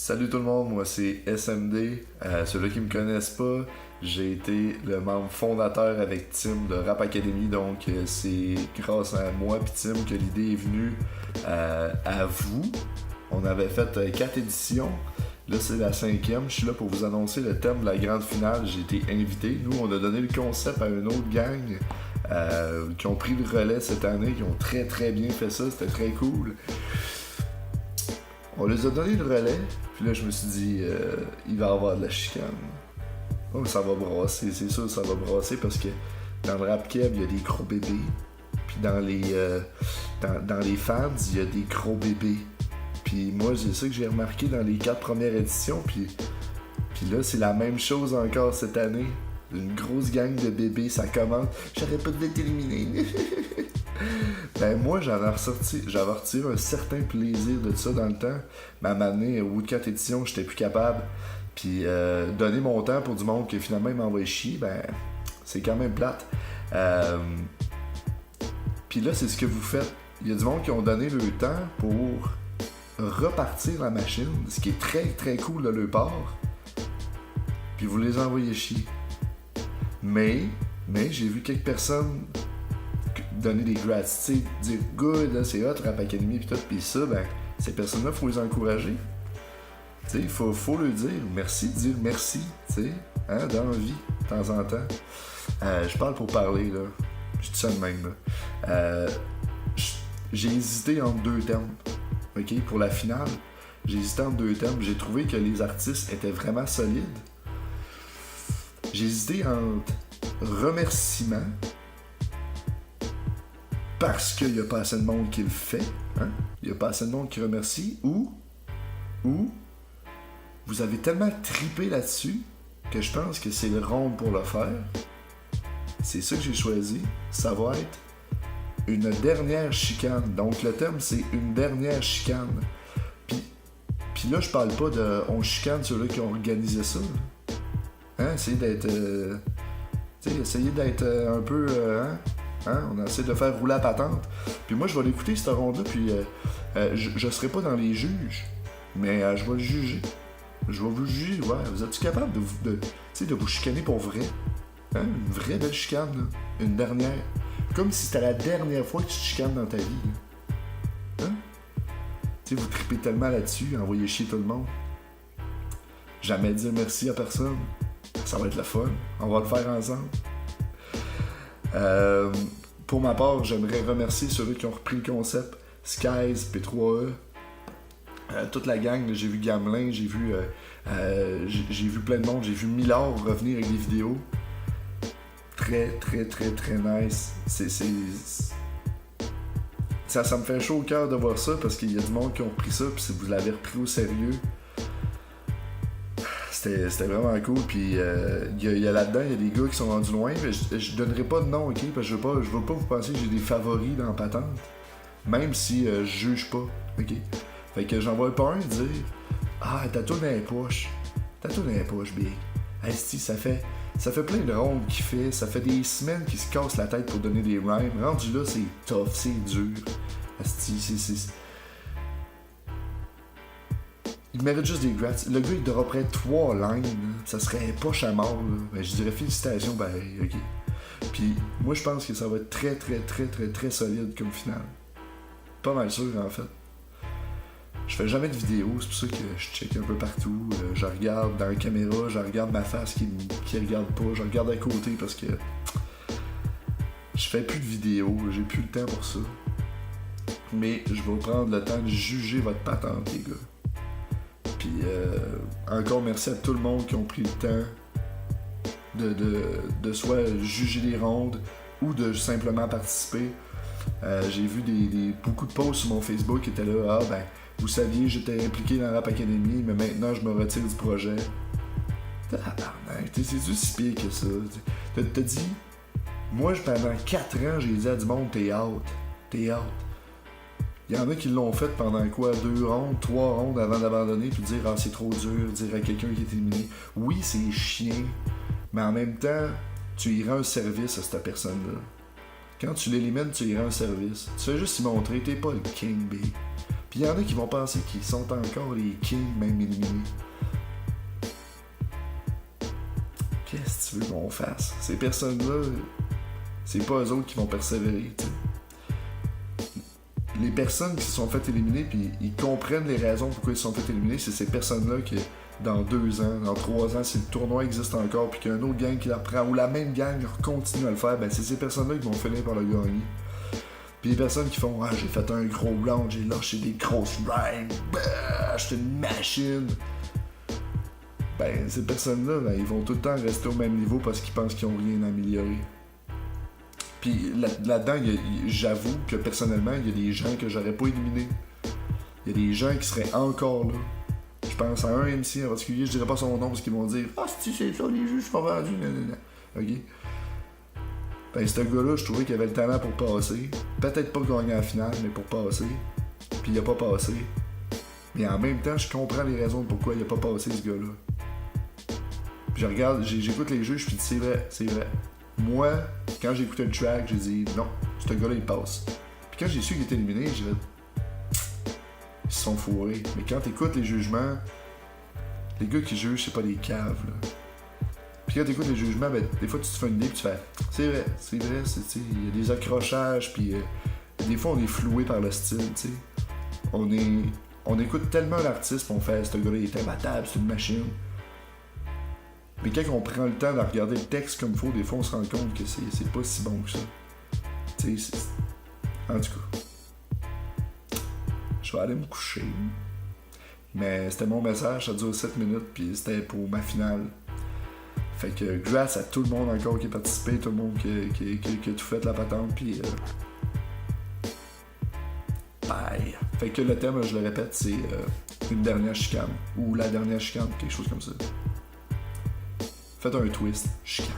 Salut tout le monde, moi c'est SMD. Ceux-là qui me connaissent pas, j'ai été le membre fondateur avec Tim de Rap Academy, donc c'est grâce à moi et Tim que l'idée est venue à vous. On avait fait 4 éditions, là c'est la 5e, je suis là pour vous annoncer le thème de la grande finale, j'ai été invité. Nous on a donné le concept à une autre gang qui ont pris le relais cette année, qui ont très très bien fait ça, c'était très cool. On les a donné le relais, puis là je me suis dit, il va y avoir de la chicane. Oh, ça va brasser, c'est sûr ça va brasser parce que dans le rap keb, il y a des gros bébés, puis dans les fans, il y a des gros bébés. Puis moi, c'est ça que j'ai remarqué dans les 4 premières éditions, puis là, c'est la même chose encore cette année. Une grosse gang de bébés, ça commence. J'aurais pas dû t'éliminer. Ben moi, j'avais retiré un certain plaisir de ça dans le temps. Mais à m'amener au bout de 4 éditions, j'étais plus capable. Puis donner mon temps pour du monde que finalement il m'envoie chier, ben c'est quand même plate. Puis là, c'est ce que vous faites. Il y a du monde qui ont donné le temps pour repartir la machine, ce qui est très très cool de leur part. Puis vous les envoyez chier. Mais j'ai vu quelques personnes donner des gratitudes, dire good, là, c'est hot, Rap Academy, pis tout, pis ça, ben, ces personnes-là, faut les encourager. Tu sais, il faut leur dire merci, tu sais, hein, dans la vie, de temps en temps. Je parle pour parler, là. Je dis ça de même, là. J'ai hésité entre 2 thèmes, ok, pour la finale. J'ai hésité entre 2 thèmes. J'ai trouvé que les artistes étaient vraiment solides. J'ai hésité entre remerciements, parce qu'il n'y a pas assez de monde qui le fait, hein? Il n'y a pas assez de monde qui remercie, ou vous avez tellement trippé là-dessus que je pense que c'est le rond pour le faire. C'est ça que j'ai choisi. Ça va être une dernière chicane. Donc le thème, c'est une dernière chicane. Puis là, je parle pas de on chicane ceux-là qui ont organisé ça. Hein? Essayez d'être... essayez d'être un peu... Hein? On a essayé de faire rouler la patente. Puis moi, je vais l'écouter, cette ronde-là, puis je serai pas dans les juges, mais je vais le juger. Je vais vous juger, ouais. Vous êtes-tu capable de vous chicaner pour vrai? Hein? Une vraie belle chicane, là. Une dernière. Comme si c'était la dernière fois que tu te chicanes dans ta vie. Là. Hein? Tu sais, vous tripez tellement là-dessus, envoyez chier tout le monde. Jamais dire merci à personne. Ça va être le fun. On va le faire ensemble. Pour ma part, j'aimerais remercier ceux qui ont repris le concept, Skies, P3E, toute la gang. J'ai vu Gamelin, j'ai vu plein de monde, j'ai vu Millard revenir avec des vidéos. Très, très, très, très nice. Ça me fait chaud au cœur de voir ça parce qu'il y a du monde qui ont pris ça, puis si vous l'avez repris au sérieux, c'était vraiment cool. Puis il y a là-dedans, il y a des gars qui sont rendus loin. Mais je donnerai pas de nom, ok? Parce que je veux pas vous penser que j'ai des favoris dans la patente. Même si je juge pas, ok? Fait que j'en vois pas un dire ah, t'as tout dans les poches. Big. Asti, ça fait plein de rondes qu'il fait. Ça fait des semaines qu'il se casse la tête pour donner des rhymes. Rendu là, c'est tough, c'est dur. Asti, c'est... Il mérite juste des grats. Le gars, il dropperait 3 lines, là. Ça serait poche à mort, là. Ben, je dirais félicitations, ben, ok. Puis, moi, je pense que ça va être très, très, très, très, très solide comme finale. Pas mal sûr, en fait. Je fais jamais de vidéos, c'est pour ça que je check un peu partout. Je regarde dans la caméra, je regarde ma face qui regarde pas, je regarde à côté parce que je fais plus de vidéos, j'ai plus le temps pour ça. Mais je vais prendre le temps de juger votre patente, les gars. Puis encore merci à tout le monde qui ont pris le temps de soit juger les rondes ou de simplement participer. J'ai vu beaucoup de posts sur mon Facebook qui étaient là, ah ben, vous saviez, j'étais impliqué dans Rap Academy, mais maintenant je me retire du projet. C'est si pire que ça. T'as dit, moi pendant 4 ans, j'ai dit à du monde, t'es out. Il y en a qui l'ont fait pendant quoi? 2 rondes, 3 rondes avant d'abandonner, puis dire ah c'est trop dur, dire à quelqu'un qui est éliminé. Oui, c'est chiant, mais en même temps, tu y rends un service à cette personne-là. Quand tu l'élimines, tu y rends un service. Tu fais juste y montrer, t'es pas le king, B. Puis il y en a qui vont penser qu'ils sont encore les kings, même éliminés. Qu'est-ce que tu veux qu'on fasse? Ces personnes-là, c'est pas eux autres qui vont persévérer, tu sais. Les personnes qui se sont fait éliminer, puis ils comprennent les raisons pourquoi ils se sont fait éliminer, c'est ces personnes-là qui, dans 2 ans, dans 3 ans, si le tournoi existe encore, puis qu'il y a un autre gang qui la reprend, ou la même gang continue à le faire, ben c'est ces personnes-là qui vont finir par le gagner. Puis les personnes qui font « Ah, j'ai fait un gros round, j'ai lâché des grosses rhymes, j'étais une machine », ben ces personnes-là, ben, ils vont tout le temps rester au même niveau parce qu'ils pensent qu'ils n'ont rien amélioré. Puis là-dedans, j'avoue que personnellement, il y a des gens que j'aurais pas éliminés. Il y a des gens qui seraient encore là. Je pense à un MC en particulier, je dirais pas son nom parce qu'ils vont dire « Ah, si c'est ça, les juges sont vendus, nanana. » OK? Ben, ce gars-là, je trouvais qu'il avait le talent pour passer. Peut-être pas gagner la finale, mais pour passer. Puis il a pas passé. Mais en même temps, je comprends les raisons de pourquoi il a pas passé, ce gars-là. Puis je regarde, j'écoute les juges, puis c'est vrai, c'est vrai. Moi, quand j'ai écouté le track, j'ai dit non, ce gars-là il passe. Puis quand j'ai su qu'il était éliminé, j'ai dit ils se sont fourrés. Mais quand t'écoutes les jugements, les gars qui jugent, c'est pas des caves, là. Puis quand t'écoutes les jugements, ben, des fois tu te fais une idée, puis tu fais c'est vrai, il y a des accrochages, puis des fois on est floué par le style, tu sais. On écoute tellement l'artiste, on fait ce gars-là il est imbattable, c'est une machine. Mais quand on prend le temps de regarder le texte comme il faut, des fois on se rend compte que c'est pas si bon que ça. Tu sais, en tout cas. Je vais aller me coucher. Mais c'était mon message, ça dure 7 minutes, puis c'était pour ma finale. Fait que grâce à tout le monde encore qui a participé, tout le monde qui a tout fait la patente, puis bye. Fait que le thème, je le répète, c'est une dernière chicane, ou la dernière chicane, quelque chose comme ça. Faites un twist, chicane.